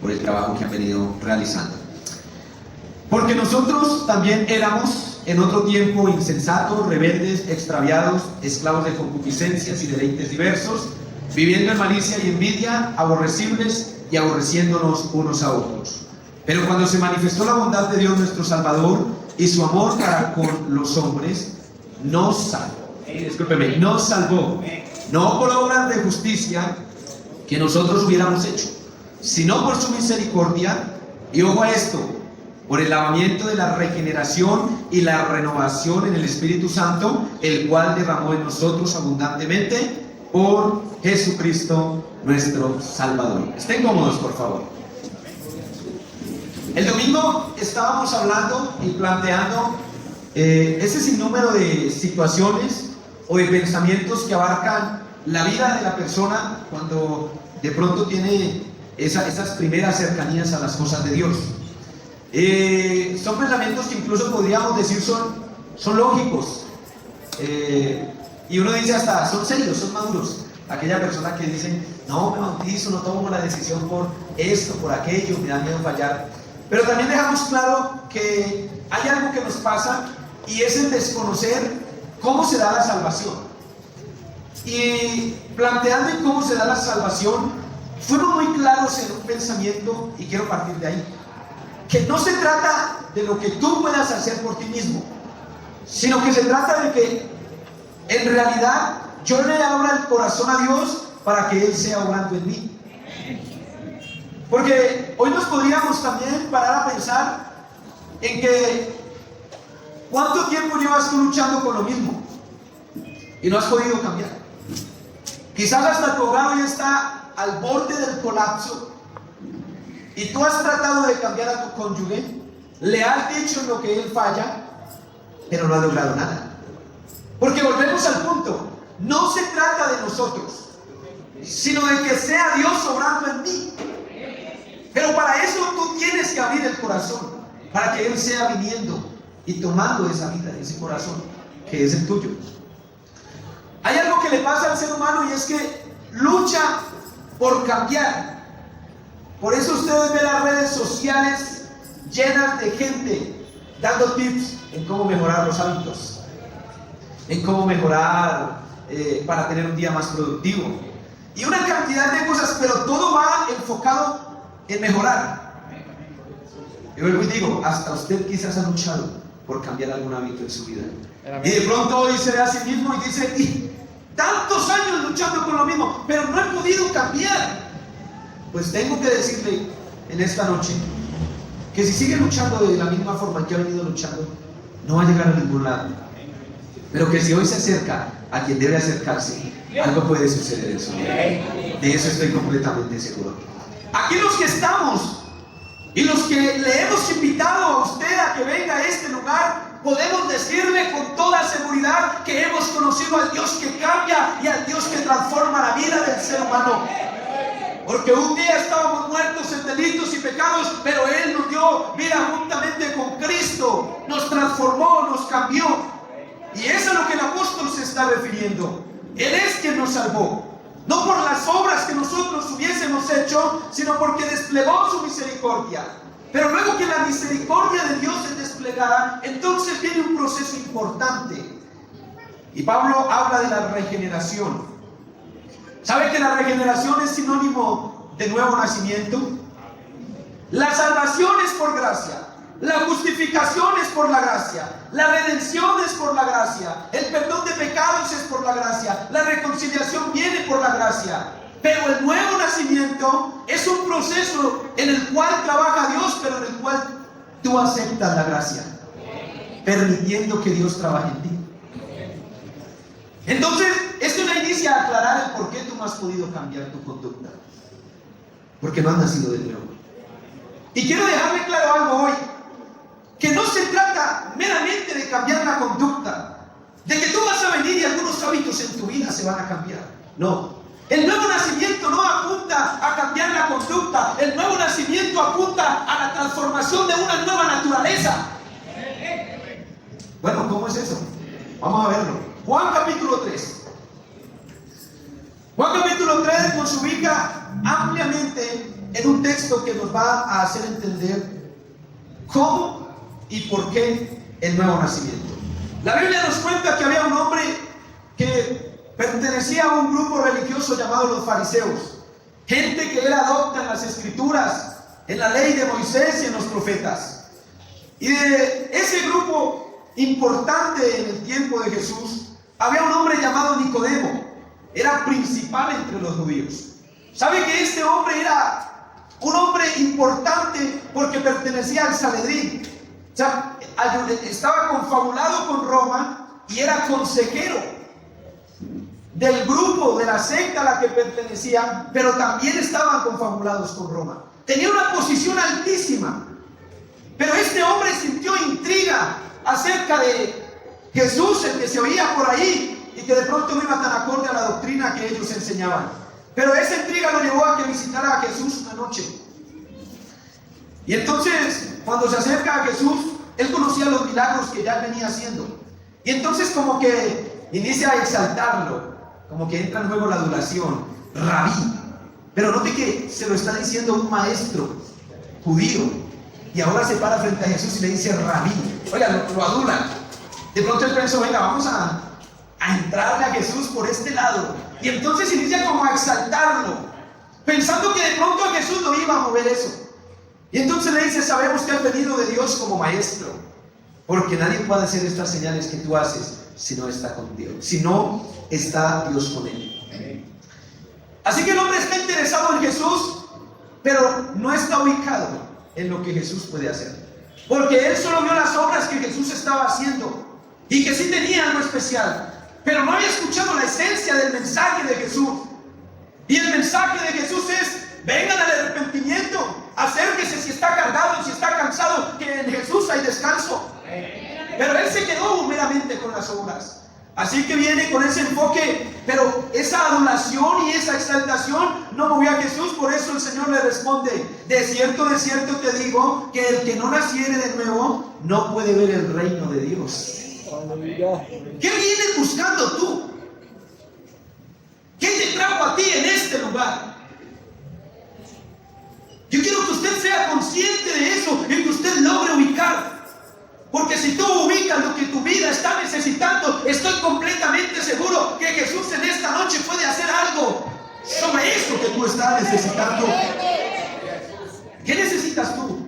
por el trabajo que han venido realizando. Porque nosotros también éramos en otro tiempo insensatos, rebeldes, extraviados, esclavos de concupiscencias y deleites diversos, viviendo en malicia y envidia, aborrecibles y aborreciéndonos unos a otros. Pero cuando se manifestó la bondad de Dios nuestro Salvador y su amor para con los hombres, nos salvó, no por obras de justicia que nosotros hubiéramos hecho, sino por su misericordia, y ojo a esto, por el lavamiento de la regeneración y la renovación en el Espíritu Santo, el cual derramó en nosotros abundantemente por Jesucristo nuestro Salvador. Estén cómodos, por favor. El domingo estábamos hablando y planteando ese sinnúmero de situaciones o de pensamientos que abarcan la vida de la persona cuando de pronto tiene esas primeras cercanías a las cosas de Dios. Son pensamientos que incluso podríamos decir son lógicos, y uno dice hasta son serios, son maduros. Aquella persona que dice, no me bautizo, no tomo la decisión por esto, por aquello, me da miedo fallar. Pero también dejamos claro que hay algo que nos pasa, y es el desconocer cómo se da la salvación. Y planteando en cómo se da la salvación, fuimos muy claros en un pensamiento, y quiero partir de ahí, que no se trata de lo que tú puedas hacer por ti mismo, sino que se trata de que en realidad yo le abra el corazón a Dios para que Él sea obrando en mí. Porque hoy nos podríamos también parar a pensar en que ¿cuánto tiempo llevas tú luchando con lo mismo y no has podido cambiar? Quizás hasta tu hogar hoy está al borde del colapso y tú has tratado de cambiar a tu cónyuge, le has dicho en lo que él falla, pero no has logrado nada. Porque volvemos al punto, no se trata de nosotros, sino de que sea Dios obrando en mí. Pero para eso tú tienes que abrir el corazón, para que Él sea viniendo y tomando esa vida, ese corazón que es el tuyo. Hay algo que le pasa al ser humano, y es que lucha por cambiar. Por eso ustedes ven las redes sociales llenas de gente dando tips en cómo mejorar los hábitos, en cómo mejorar para tener un día más productivo, y una cantidad de cosas, pero todo va enfocado en mejorar. Yo vuelvo y digo, hasta usted quizás ha luchado por cambiar algún hábito en su vida, y de pronto hoy se ve a sí mismo y dice, y tantos años luchando con lo mismo, pero no he podido cambiar. Pues tengo que decirle en esta noche que si sigue luchando de la misma forma que ha venido luchando, no va a llegar a ningún lado. Pero que si hoy se acerca a quien debe acercarse, algo puede suceder en su vida. De eso estoy completamente seguro. Aquí los que estamos y los que le hemos invitado a usted a que venga a este lugar, podemos decirle con toda seguridad que hemos conocido al Dios que cambia y al Dios que transforma la vida del ser humano. Porque un día estábamos muertos en delitos y pecados, pero Él nos dio vida juntamente con Cristo, nos transformó, nos cambió. Y eso es a lo que el apóstol se está refiriendo. Él es quien nos salvó, no por las obras que nosotros hubiésemos hecho, sino porque desplegó su misericordia. Pero luego que la misericordia de Dios es desplegada, entonces viene un proceso importante. Y Pablo habla de la regeneración. ¿Sabe que la regeneración es sinónimo de nuevo nacimiento? La salvación es por gracia, la justificación es por la gracia, la redención es por la gracia, el perdón de pecados es por la gracia, la reconciliación viene por la gracia. Pero el nuevo nacimiento es un proceso en el cual trabaja Dios, pero en el cual tú aceptas la gracia, permitiendo que Dios trabaje en ti. Entonces, esto nos inicia a aclarar el por qué tú no has podido cambiar tu conducta. Porque no has nacido de nuevo. Y quiero dejarle claro algo hoy, que no se trata meramente de cambiar la conducta, de que tú vas a venir y algunos hábitos en tu vida se van a cambiar. No. El nuevo nacimiento no apunta a cambiar la conducta. El nuevo nacimiento apunta a la transformación de una nueva naturaleza. Bueno, ¿cómo es eso? Vamos a verlo. Juan capítulo 3. Juan capítulo 3 nos ubica ampliamente en un texto que nos va a hacer entender cómo y por qué el nuevo nacimiento. La Biblia nos cuenta que había un hombre que pertenecía a un grupo religioso llamado los fariseos, gente que era docta en las escrituras, en la ley de Moisés y en los profetas. Y de ese grupo importante en el tiempo de Jesús había un hombre llamado Nicodemo, era principal entre los judíos. ¿Sabe que este hombre era un hombre importante porque pertenecía al Sanedrín? O sea, estaba confabulado con Roma y era consejero del grupo, de la secta a la que pertenecía, pero también estaban confabulados con Roma. Tenía una posición altísima, pero este hombre sintió intriga acerca de Jesús, el que se oía por ahí y que de pronto no iba tan acorde a la doctrina que ellos enseñaban. Pero esa intriga lo llevó a que visitara a Jesús una noche. Y entonces, cuando se acerca a Jesús, él conocía los milagros que ya venía haciendo. Y entonces como que inicia a exaltarlo, como que entra en juego la adulación, rabí. Pero note que se lo está diciendo un maestro judío. Y ahora se para frente a Jesús y le dice rabí. Oiga, lo adula. De pronto él pensó, venga, vamos a entrarle a Jesús por este lado. Y entonces inicia como a exaltarlo, pensando que de pronto a Jesús lo iba a mover eso. Y entonces le dice, sabemos que has venido de Dios como maestro, porque nadie puede hacer estas señales que tú haces si no está contigo, si no está Dios con él. Así que el hombre está interesado en Jesús, pero no está ubicado en lo que Jesús puede hacer, porque él solo vio las obras que Jesús estaba haciendo y que sí tenía algo especial, pero no había escuchado la esencia del mensaje de Jesús. Y el mensaje de Jesús es: vengan al arrepentimiento, acérquese si está cargado, si está cansado, que en Jesús hay descanso. Pero él se quedó meramente con las obras. Así que viene con ese enfoque, pero esa adulación y esa exaltación no movió a Jesús. Por eso el Señor le responde: de cierto te digo, que el que no naciere de nuevo no puede ver el reino de Dios. ¿Qué vienes buscando tú? ¿Qué te trajo a ti en este lugar? Yo quiero que usted sea consciente de eso y que usted logre ubicar. Porque si tú ubicas lo que tu vida está necesitando, estoy completamente seguro que Jesús en esta noche puede hacer algo sobre eso que tú estás necesitando. ¿Qué necesitas tú?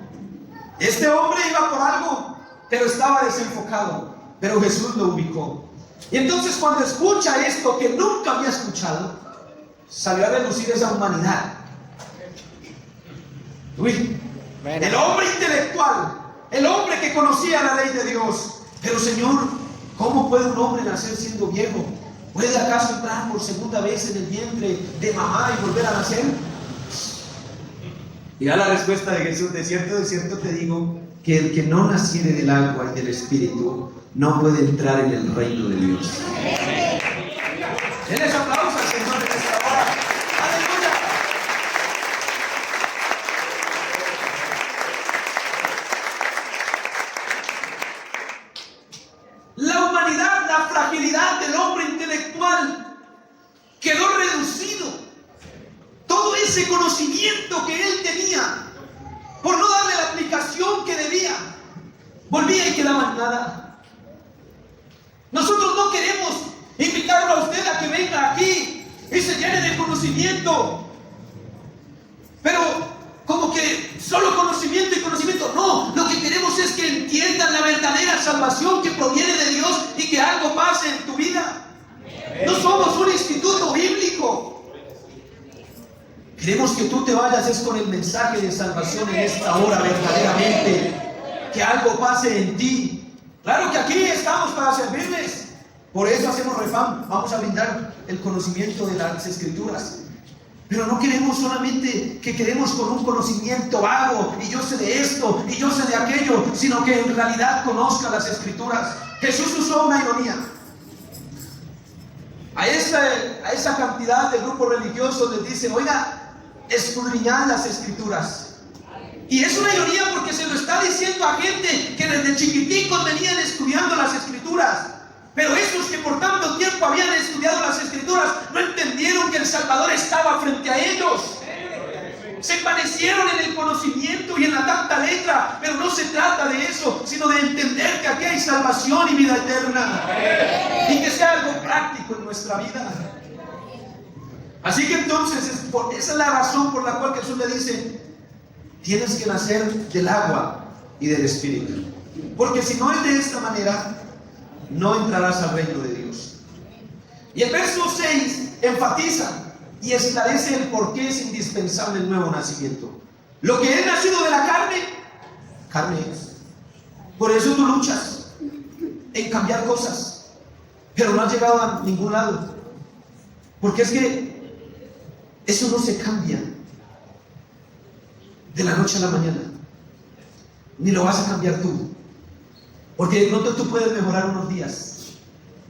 Este hombre iba por algo, pero estaba desenfocado. Pero Jesús lo ubicó. Y entonces cuando escucha esto que nunca había escuchado, salió a relucir esa humanidad. Uy, el hombre intelectual, el hombre que conocía la ley de Dios. Pero Señor, ¿cómo puede un hombre nacer siendo viejo? ¿Puede acaso entrar por segunda vez en el vientre de mamá y volver a nacer? Y da la respuesta de Jesús: de cierto te digo, que el que no naciere del agua y del Espíritu no puede entrar en el reino de Dios. Denles aplausos al Señor en esta hora. ¡Aleluya! La humanidad, la fragilidad del hombre intelectual quedó reducido. Todo ese conocimiento que él tenía, por no darle la aplicación que debía, volvía y quedaba en nada. Nosotros no queremos invitarlo a usted a que venga aquí y se llene de conocimiento, pero como que solo conocimiento y conocimiento. No, lo que queremos es que entiendan la verdadera salvación que proviene de Dios y que algo pase en tu vida. No somos un instituto bíblico. Queremos que tú te vayas es con el mensaje de salvación en esta hora, verdaderamente, que algo pase en ti. Claro que aquí estamos para servirles, por eso hacemos Refam, vamos a brindar el conocimiento de las Escrituras. Pero no queremos solamente que quedemos con un conocimiento vago, y yo sé de esto, y yo sé de aquello, sino que en realidad conozca las Escrituras. Jesús usó una ironía. A esa cantidad de grupos religiosos les dice: oiga, escudriñad las Escrituras. Y es una ironía porque se lo está diciendo a gente que desde chiquiticos venían estudiando las Escrituras. Pero esos que por tanto tiempo habían estudiado las Escrituras no entendieron que el Salvador estaba frente a ellos. se envanecieron en el conocimiento y en la tanta letra, pero no se trata de eso, sino de entender que aquí hay salvación y vida eterna, y que sea algo práctico en nuestra vida. Así que entonces, esa es la razón por la cual Jesús le dice: tienes que nacer del agua y del Espíritu, porque si no es de esta manera, no entrarás al reino de Dios. Y el verso 6 enfatiza y esclarece el por qué es indispensable el nuevo nacimiento. Lo que es nacido de la carne, carne es. Por eso tú luchas en cambiar cosas, pero no has llegado a ningún lado, porque es que eso no se cambia de la noche a la mañana, ni lo vas a cambiar tú, porque de pronto tú puedes mejorar unos días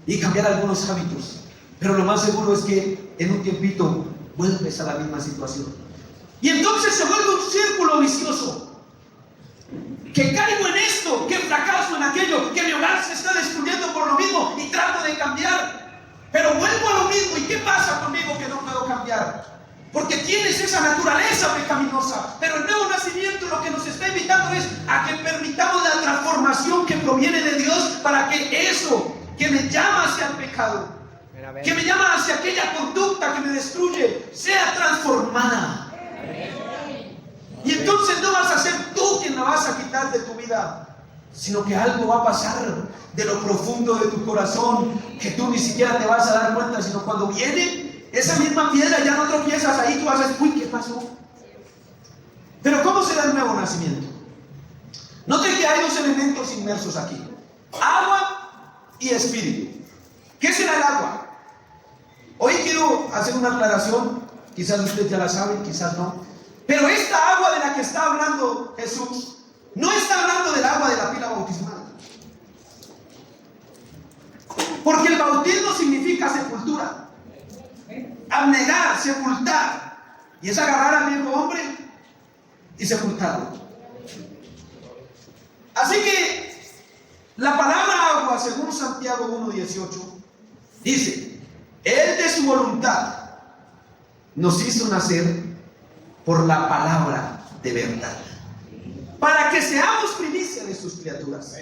y cambiar algunos hábitos, pero lo más seguro es que en un tiempito vuelves a la misma situación, y entonces se vuelve un círculo vicioso, que caigo en esto, que fracaso en aquello, que mi hogar se está destruyendo por lo mismo y trato de cambiar, pero vuelvo a lo mismo. ¿Y qué pasa conmigo que no puedo cambiar? Porque tienes esa naturaleza pecaminosa. Pero el nuevo nacimiento lo que nos está invitando es a que permitamos la transformación que proviene de Dios, para que eso que me llama hacia el pecado, que me llama hacia aquella conducta que me destruye, sea transformada. Y entonces no vas a ser tú quien la vas a quitar de tu vida, sino que algo va a pasar de lo profundo de tu corazón, que tú ni siquiera te vas a dar cuenta, sino cuando viene esa misma piedra, ya no tropiezas ahí, tú vas a decir: uy, ¿qué pasó? Pero ¿cómo será el nuevo nacimiento? Note que hay dos elementos inmersos aquí: agua y espíritu. ¿Qué será el agua? Hoy quiero hacer una aclaración, quizás usted ya la sabe, quizás no, pero esta agua de la que está hablando Jesús no está hablando del agua de la pila bautismal, porque el bautismo significa sepultura, abnegar, sepultar, y es agarrar al viejo hombre y sepultarlo. Así que la palabra agua, según Santiago 1:18, dice: Él de su voluntad nos hizo nacer por la palabra de verdad, para que seamos primicia de sus criaturas.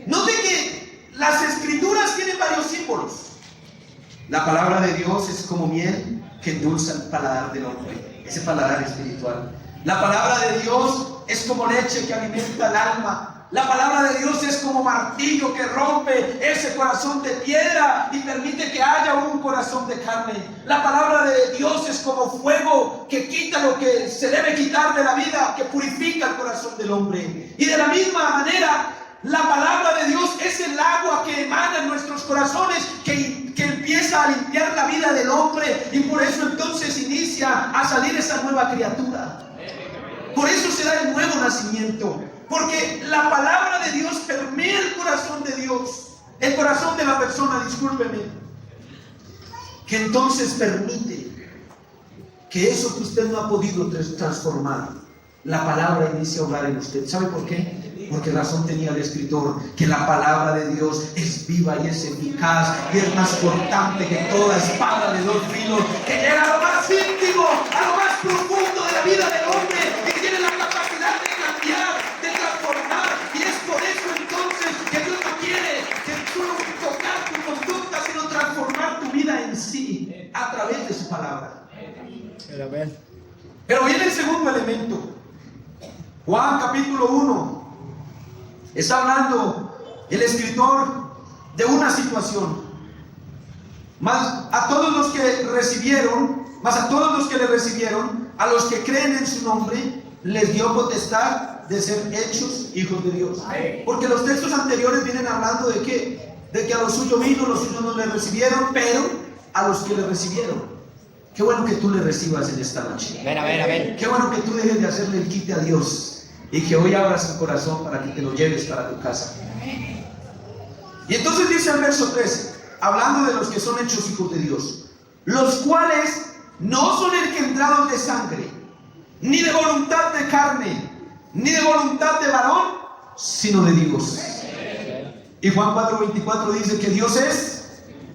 Note que las escrituras tienen varios símbolos. La palabra de Dios es como miel que endulza el paladar del hombre, ese paladar espiritual. La palabra de Dios es como leche que alimenta el alma. La palabra de Dios es como martillo que rompe ese corazón de piedra y permite que haya un corazón de carne. La palabra de Dios es como fuego que quita lo que se debe quitar de la vida, que purifica el corazón del hombre. Y de la misma manera, la palabra de Dios es el agua que emana en nuestros corazones, que empieza a limpiar la vida del hombre, y por eso entonces inicia a salir esa nueva criatura. Por eso se da el nuevo nacimiento, porque la palabra de Dios permea el corazón de Dios, el corazón de la persona, discúlpeme, que entonces permite que eso que usted no ha podido transformar, la palabra inicia a obrar en usted. ¿Sabe por qué? Porque razón tenía el escritor, que la palabra de Dios es viva y es eficaz y es más cortante que toda espada de 2 filos, que llega a lo más íntimo, a lo más profundo de la vida del hombre, y tiene la capacidad de cambiar, de transformar. Y es por eso entonces que Dios no quiere que tú tocar tu conducta, sino transformar tu vida en sí a través de su palabra. Pero viene el segundo elemento. Juan capítulo 1. Está hablando el escritor de una situación. Más a todos los que le recibieron, a los que creen en su nombre, les dio potestad de ser hechos hijos de Dios. Porque los textos anteriores vienen hablando de que a los suyos vino, los suyos no le recibieron, pero a los que le recibieron. Qué bueno que tú le recibas en esta noche. A ver. Qué bueno que tú dejes de hacerle el quite a Dios y que hoy abras tu corazón para que te lo lleves para tu casa. Y entonces dice el verso 13, hablando de los que son hechos hijos de Dios, los cuales no son engendrados de sangre, ni de voluntad de carne, ni de voluntad de varón, sino de Dios. Y Juan 4:24 dice que Dios es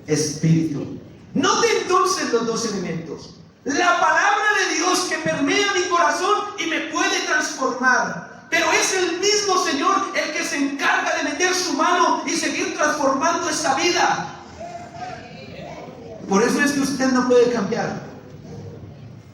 espíritu. Note entonces los dos elementos. la palabra de Dios que permea mi corazón y me puede transformar. Pero es el mismo Señor el que se encarga de meter su mano y seguir transformando esa vida. Por eso es que usted no puede cambiar.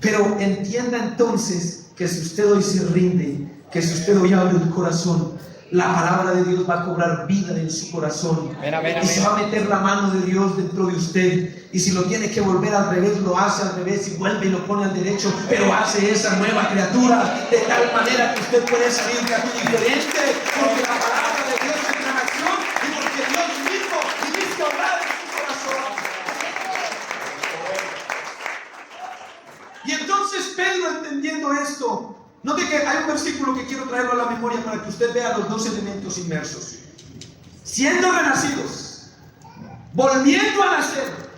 Pero entienda entonces que si usted hoy se rinde, que si usted hoy abre el corazón, la palabra de Dios va a cobrar vida en su corazón. Y se va a meter la mano de Dios dentro de usted. Y si lo tiene que volver al revés, lo hace al revés y vuelve y lo pone al derecho. Pero hace esa nueva criatura de tal manera que usted puede salir de aquí diferente. Porque la palabra de Dios entra en acción y porque Dios mismo inicia a obrar en su corazón. Y entonces Pedro, entendiendo esto, note que hay un versículo que quiero traerlo a la memoria para que usted vea los dos elementos inmersos. Siendo renacidos, volviendo a nacer.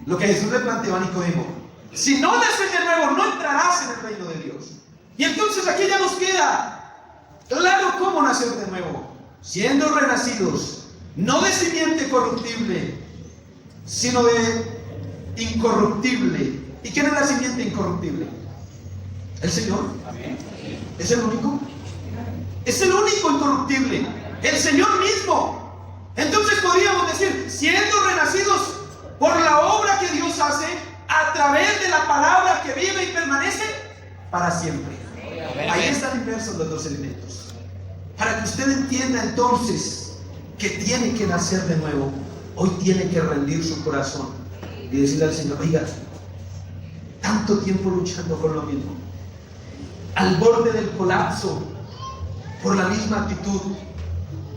Lo que Jesús le planteó a Nicodemo: si no naces de nuevo, no entrarás en el reino de Dios. Y entonces aquí ya nos queda claro cómo nacer de nuevo. Siendo renacidos, no de simiente corruptible, sino de incorruptible. ¿Y quién es la simiente incorruptible? ¿El Señor? ¿Es el único? Es el único incorruptible, el Señor mismo. Entonces podríamos decir, siendo renacidos por la obra que Dios hace a través de la palabra que vive y permanece para siempre. Ahí están inmersos los dos elementos. Para que usted entienda entonces que tiene que nacer de nuevo, hoy tiene que rendir su corazón y decirle al Señor: oiga, tanto tiempo luchando con lo mismo, al borde del colapso, por la misma actitud,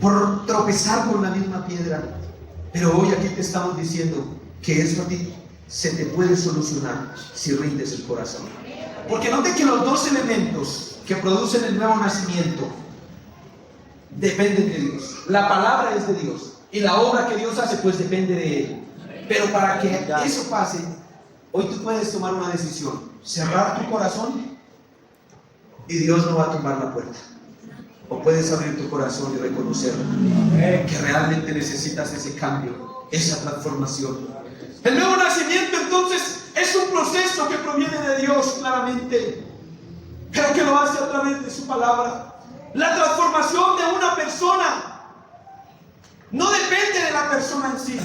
por tropezar con la misma piedra. Pero hoy aquí te estamos diciendo que eso a ti se te puede solucionar si rindes el corazón. Porque note que los dos elementos que producen el nuevo nacimiento dependen de Dios. La palabra es de Dios y la obra que Dios hace pues depende de Él. Pero para que eso pase, hoy tú puedes tomar una decisión: cerrar tu corazón y Dios no va a tumbar la puerta. O puedes abrir tu corazón y reconocer que realmente necesitas ese cambio, esa transformación. El nuevo nacimiento entonces es un proceso que proviene de Dios claramente, pero que lo hace a través de su palabra. La transformación de una persona no depende de la persona en sí,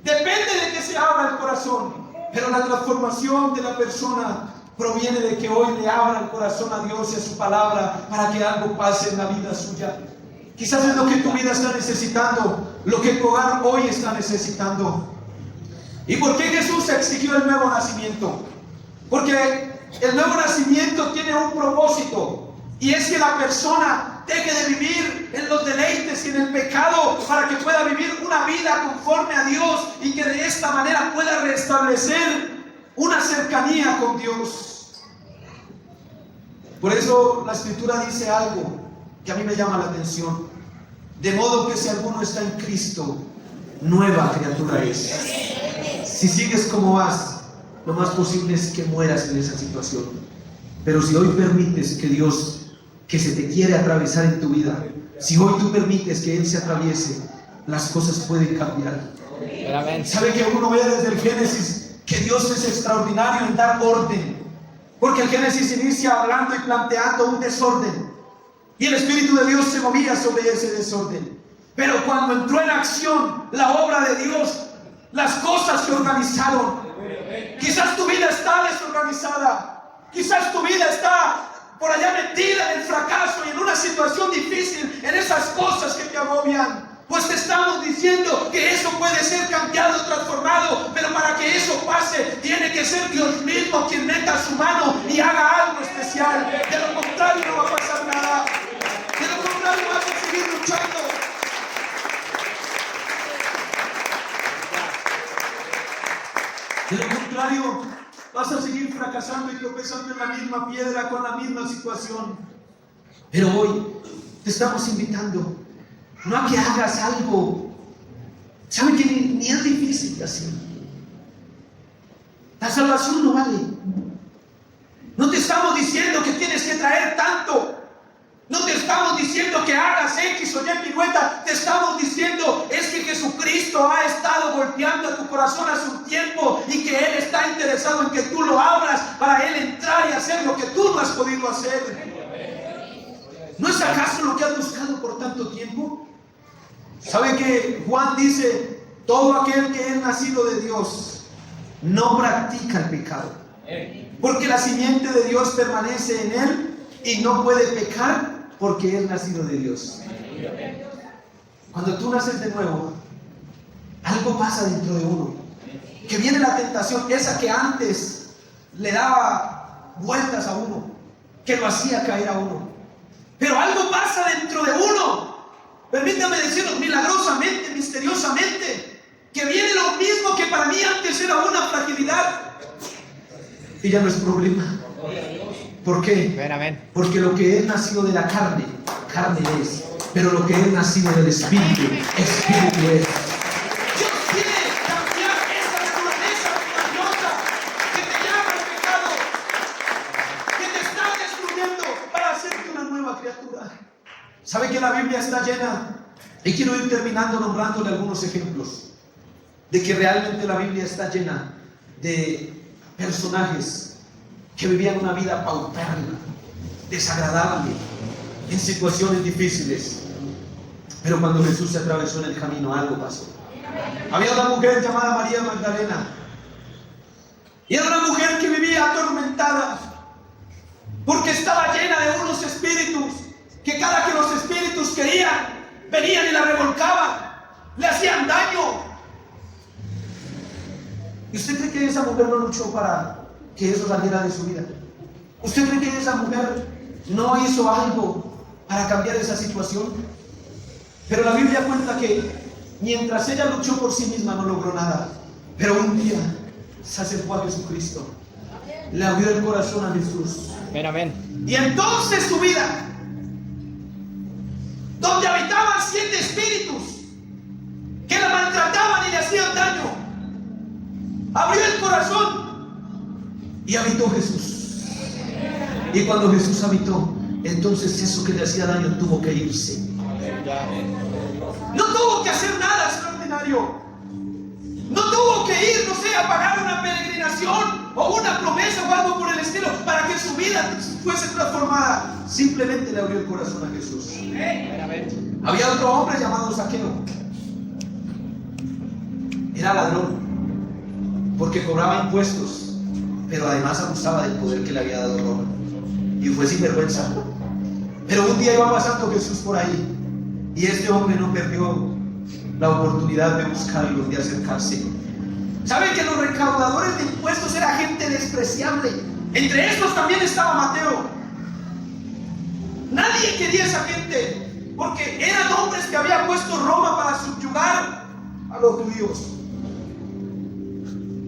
depende de que se abra el corazón. Pero la transformación de la persona proviene de que hoy le abra el corazón a Dios y a su palabra para que algo pase en la vida suya. Quizás es lo que tu vida está necesitando, lo que tu hogar hoy está necesitando. ¿Y por qué Jesús exigió el nuevo nacimiento? Porque el nuevo nacimiento tiene un propósito, y es que la persona deje de vivir en los deleites y en el pecado para que pueda vivir una vida conforme a Dios y que de esta manera pueda restablecer una cercanía con Dios. Por eso la Escritura dice algo que a mí me llama la atención: de modo que si alguno está en Cristo, nueva criatura es. Si sigues como vas, lo más posible es que mueras en esa situación. Pero si hoy permites que Dios, que se te quiere atravesar en tu vida, si hoy tú permites que Él se atraviese, las cosas pueden cambiar. ¿Sabe que uno ve desde el Génesis que Dios es extraordinario en dar orden? Porque el Génesis inicia hablando y planteando un desorden, y el Espíritu de Dios se movía sobre ese desorden. Pero cuando entró en acción la obra de Dios, las cosas se organizaron. Quizás tu vida está desorganizada, quizás tu vida está por allá metida en el fracaso y en una situación difícil, en esas cosas que te agobian. Pues te estamos diciendo que eso puede ser cambiado, transformado, pero para que eso pase, tiene que ser Dios mismo quien meta su mano y haga algo especial. De lo contrario no va a pasar nada. De lo contrario vas a seguir luchando. De lo contrario, vas a seguir fracasando y tropezando en la misma piedra, con la misma situación. Pero hoy te estamos invitando no a que hagas algo, ¿sabe que ni es difícil de hacer? La salvación no vale. No te estamos diciendo que tienes que traer tanto. No te estamos diciendo que hagas X o Y pirueta. Te estamos diciendo es que Jesucristo ha estado golpeando a tu corazón hace un tiempo y que Él está interesado en que tú lo abras para Él entrar y hacer lo que tú no has podido hacer? ¿No es acaso lo que has buscado por tanto tiempo? ¿Sabe que Juan dice, todo aquel que es nacido de Dios no practica el pecado? Porque la simiente de Dios permanece en él y no puede pecar porque es nacido de Dios. Cuando tú naces de nuevo, algo pasa dentro de uno. Que viene la tentación, esa que antes le daba vueltas a uno, que lo hacía caer a uno. Pero algo pasa dentro de uno. Permítame decirlo, milagrosamente, misteriosamente, que viene lo mismo que para mí antes era una fragilidad y ya no es problema. ¿Por qué? Porque lo que es nacido de la carne, carne es, pero lo que es nacido del Espíritu, Espíritu es. Dios quiere cambiar esa naturaleza pecaminosa que te llama el pecado, que te está destruyendo para hacerte una nueva criatura. ¿Sabe que la Biblia está llena? Y quiero ir terminando nombrándole algunos ejemplos de que realmente la Biblia está llena de personajes que vivían una vida paupérrima, desagradable, en situaciones difíciles. Pero cuando Jesús se atravesó en el camino, algo pasó. Había una mujer llamada María Magdalena. Y era una mujer que vivía atormentada porque estaba llena de unos espíritus que cada que los espíritus querían, venían y la revolcaban, le hacían daño. ¿Y usted cree que esa mujer no luchó para que eso saliera de su vida? ¿Usted cree que esa mujer no hizo algo para cambiar esa situación? Pero la Biblia cuenta que mientras ella luchó por sí misma no logró nada. Pero un día se acercó a Jesucristo, le abrió el corazón a Jesús. Amén. Y entonces su vida, donde habitaban 7 espíritus que la maltrataban y le hacían daño, abrió el corazón y habitó Jesús. Y cuando Jesús habitó, entonces eso que le hacía daño tuvo que irse. No tuvo que hacer nada extraordinario. No tuvo que ir, no sé, a pagar una peregrinación o una promesa o algo por el estilo para que su vida fuese transformada. Simplemente le abrió el corazón a Jesús. Había otro hombre llamado Zaqueo. Era ladrón porque cobraba impuestos, pero además abusaba del poder que le había dado Roma y fue sinvergüenza. Pero un día iba pasando Jesús por ahí y este hombre no perdió la oportunidad de buscarlo, de acercarse. ¿Saben que los recaudadores de impuestos era gente despreciable? Entre estos también estaba Mateo. Nadie quería a esa gente porque eran hombres que había puesto Roma para subyugar a los judíos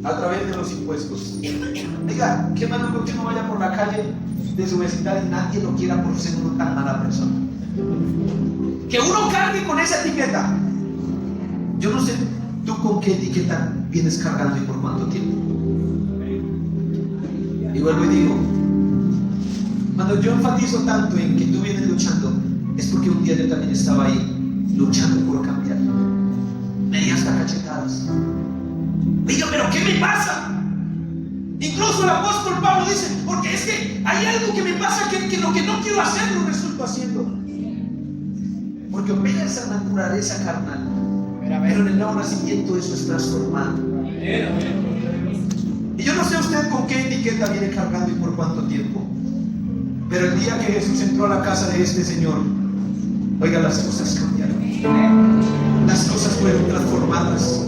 a través de los impuestos. Diga, qué malo que no vaya por la calle de su vecindad y nadie lo quiera por ser una tan mala persona. Que uno cargue con esa etiqueta. Yo no sé tú con qué etiqueta vienes cargando y por cuánto tiempo. Y vuelvo y digo, cuando yo enfatizo tanto en que tú vienes luchando, es porque un día yo también estaba ahí luchando por cambiar. Me di hasta cachetadas. Digo, pero ¿qué me pasa? Incluso el apóstol Pablo dice, porque es que hay algo que me pasa que lo que no quiero hacer lo resulto haciendo. Porque opera esa naturaleza carnal. Pero en el nuevo nacimiento eso es transformado. Y yo no sé usted con qué etiqueta viene cargando y por cuánto tiempo. Pero el día que Jesús entró a la casa de este señor, oiga, las cosas cambiaron. Las cosas fueron transformadas.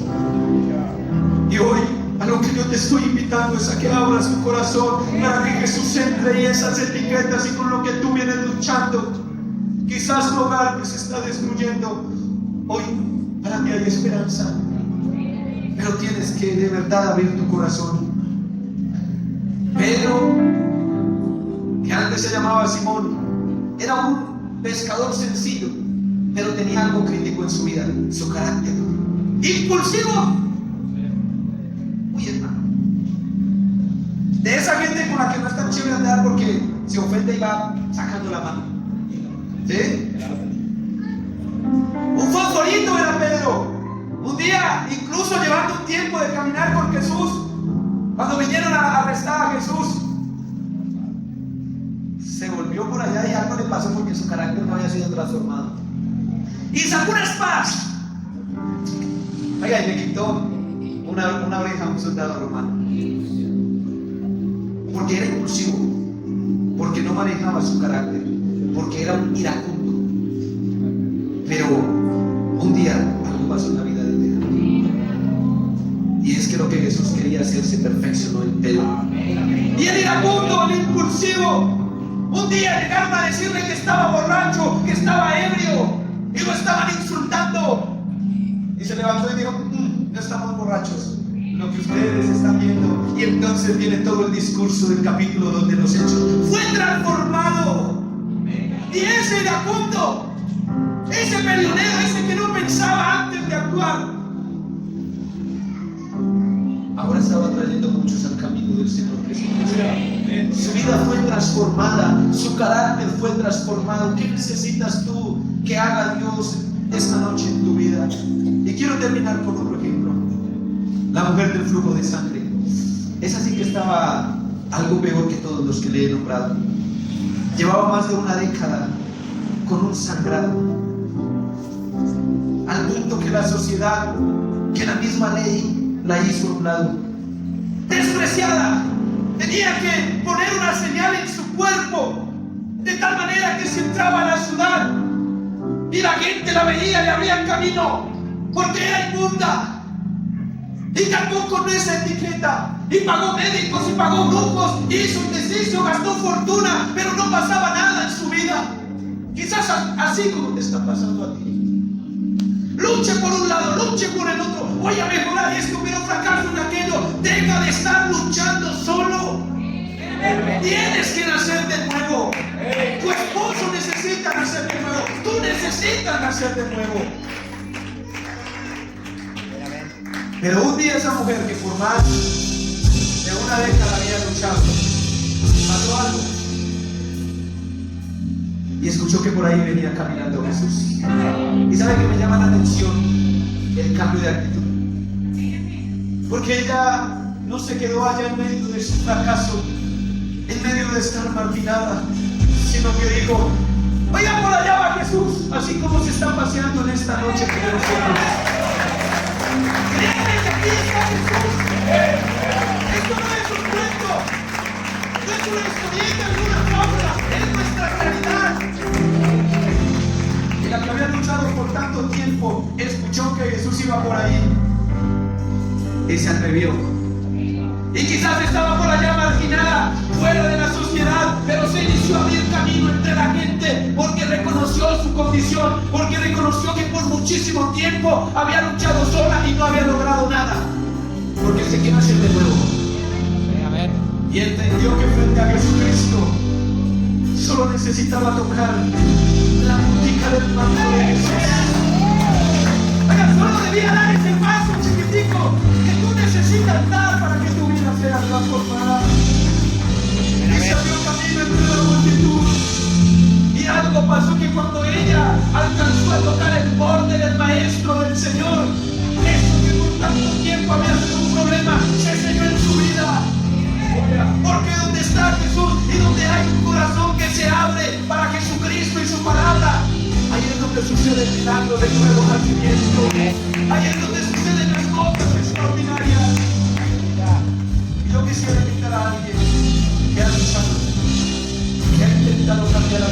Y hoy, a lo que yo te estoy invitando es a que abras tu corazón para que Jesús entre y esas etiquetas y con lo que tú vienes luchando. Quizás tu hogar que se está destruyendo. Hoy, para ti hay esperanza. Pero tienes que de verdad abrir tu corazón. Pedro, que antes se llamaba Simón, era un pescador sencillo, pero tenía algo crítico en su vida, su carácter. Impulsivo. Uy, hermano. De esa gente con la que no es tan chévere andar porque se ofende y va sacando la mano. ¿Sí? Un fosforito era Pedro. Un día, incluso llevando un tiempo de caminar con Jesús, cuando vinieron a arrestar a Jesús, se volvió por allá y algo le pasó porque su carácter no había sido transformado. Y sacó una espada. Oiga, y le quitó una oreja a un soldado romano. Porque era impulsivo, porque no manejaba su carácter, porque era un iracundo. Pero un día algo pasó en la vida de él. Y es que lo que Jesús quería hacer se perfeccionó en Pedro. Y el iracundo, el impulsivo, un día llegaron a decirle que estaba borracho, que estaba ebrio, y lo estaban insultando. Y se levantó y dijo: no estamos borrachos, lo que ustedes están viendo. Y entonces viene todo el discurso del capítulo 2 de los Hechos. Fue transformado. Y ese iracundo, ese peleonero, ese que no pensaba antes de actuar, ahora estaba trayendo muchos al camino del Señor Jesucristo. Su vida fue transformada, su carácter fue transformado. ¿Qué necesitas tú que haga Dios esta noche en tu vida? Y quiero terminar con otro ejemplo. La mujer del flujo de sangre. Esa sí que estaba algo peor que todos los que le he nombrado. Llevaba más de una década con un sangrado, al punto que la sociedad, que la misma ley la hizo a un lado. Despreciada, tenía que poner una señal en su cuerpo, de tal manera que si entraba a la ciudad y la gente la veía, le abrían camino, porque era inmunda. Y cargó con esa etiqueta, y pagó médicos, y pagó brujos, y hizo un ejercicio, gastó fortuna, pero no pasaba nada en su vida. Quizás así como te está pasando a ti. Luche por un lado, luche por el otro. Voy a mejorar esto, pero fracaso en aquello. Deja de estar luchando solo. Tienes que nacer de nuevo. Tu esposo necesita nacer de nuevo. Tú necesitas nacer de nuevo. Pero un día esa mujer que por más de una década había luchado, pasó algo. Y escuchó que por ahí venía caminando Jesús. Y sabe que me llama la atención el cambio de actitud. Porque ella no se quedó allá en medio de su fracaso, en medio de estar marginada, sino que dijo: vaya, por allá va Jesús, así como se está paseando en esta noche con nosotros. Créanme que aquí está Jesús. Esto no es un cuento, no es una historieta ni una fábula, es nuestra realidad. Y la que había luchado por tanto tiempo escuchó que Jesús iba por ahí y se atrevió. Y quizás estaba por allá marginada, fuera de la sociedad, pero se inició a abrir camino entre la gente, porque reconoció su condición, porque reconoció que por muchísimo tiempo había luchado sola y no había logrado nada, porque se quiere hacer de nuevo. Y entendió que frente a Jesucristo solo necesitaba tocar la botica del manto de Jesús. Oiga, solo debía dar ese paso chiquitico que tú necesitas dar para que tu vida sea transformada. Y se abrió camino entre la multitud. Y algo pasó, que cuando ella alcanzó a tocar el borde del Maestro, del Señor, eso que por tanto tiempo había sido un problema, se selló en su vida. Porque donde está Jesús y donde hay un corazón que se abre para Jesucristo y su palabra, ahí es donde sucede el milagro del nuevo nacimiento. Ahí es donde suceden las cosas extraordinarias. Y yo quisiera invitar a alguien que ha luchado, que ha intentado cambiar la